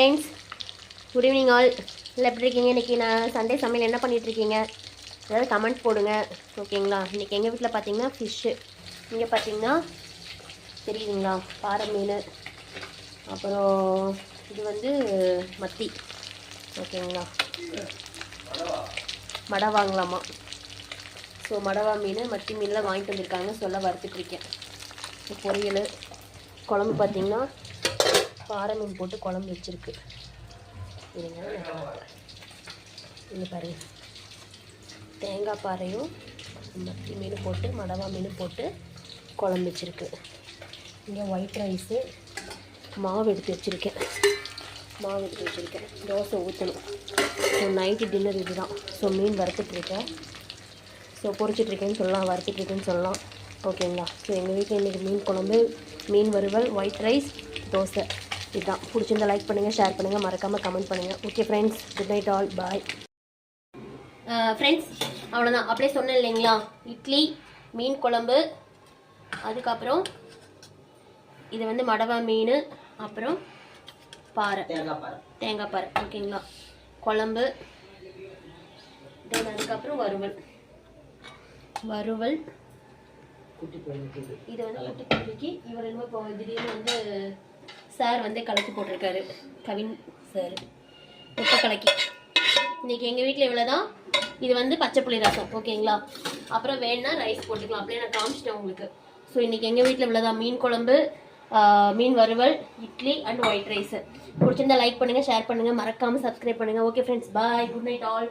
Friends, good evening all. இல்லை எப்படி இருக்கீங்க? இன்றைக்கி நான் சண்டே சமையல் என்ன பண்ணிகிட்ருக்கீங்க? ஏதாவது கமெண்ட் போடுங்க, ஓகேங்களா? இன்றைக்கி எங்கள் வீட்டில் பார்த்தீங்கன்னா ஃபிஷ்ஷு. இங்கே பார்த்தீங்கன்னா தெரியுதுங்களா, பாறை மீன், அப்புறம் இது வந்து மத்தி, ஓகேங்களா? மடவாங்களாமா. ஸோ மடவா மீன், மத்தி மீன்லாம் வாங்கிட்டு வந்திருக்காங்க, சொல்ல வறுத்துட்ருக்கேன். பொரியல், குழம்பு பார்த்திங்கன்னா பாறை மீன் போட்டு குழம்பு வச்சுருக்கு. இது பாருங்க, தேங்காய் பாறையும் மத்தி மீன் போட்டு மடவா மீன் போட்டு குழம்பு வச்சுருக்கு. இங்கே ஒயிட் ரைஸு, மாவு எடுத்து வச்சுருக்கேன். தோசை ஊற்றணும். ஸோ நைட்டு டின்னர் இது தான். ஸோ மீன் வறுத்துட்ருக்கேன். ஸோ பொரிச்சிட்ருக்கேன்னு சொல்லலாம், வறுத்துட்ருக்கேன்னு சொல்லலாம், ஓகேங்களா? ஸோ எங்கள் வீட்டில் இன்றைக்கி மீன் குழம்பு, மீன் வறுவல், ஒயிட் ரைஸ், தோசை. இதுதான். பிடிச்சிருந்தா லைக் பண்ணுங்கள், ஷேர் பண்ணுங்கள், மறக்காமல் கமெண்ட் பண்ணுங்கள். Okay friends, good night all, bye. Friends, அவ்வளோதான். அப்படியே சொன்னேன் இல்லைங்களா, இட்லி, மீன் குழம்பு, அதுக்கப்புறம் இது வந்து மடவா மீன், அப்புறம் பாறை, தேங்காய் பாறை, ஓகேங்களா? குழம்பு, தென் அதுக்கப்புறம் வறுவல். இது வந்து குட்டி குட்டிக்கு இவர் என்ன இப்போ திடீர்னு வந்து சார் வந்து கலக்கி போட்டிருக்காரு, கவின் சார், முட்டை கலக்கி. இன்றைக்கி எங்கள் வீட்டில் இவ்வளோ தான். இது வந்து பச்சை புளி ரசம், ஓகேங்களா? அப்புறம் வேணுன்னா ரைஸ் போட்டுக்கலாம், அப்படியே நான் காமிச்சிட்டேன் உங்களுக்கு. ஸோ இன்றைக்கி எங்கள் வீட்டில் இவ்வளோ தான். மீன் குழம்பு, மீன் வறுவல், இட்லி அண்ட் ஒயிட் ரைஸு. பிடிச்சிருந்தா லைக் பண்ணுங்கள், ஷேர் பண்ணுங்கள், மறக்காமல் சப்ஸ்கிரைப் பண்ணுங்கள். ஓகே ஃப்ரெண்ட்ஸ், பாய், குட் நைட் ஆல்.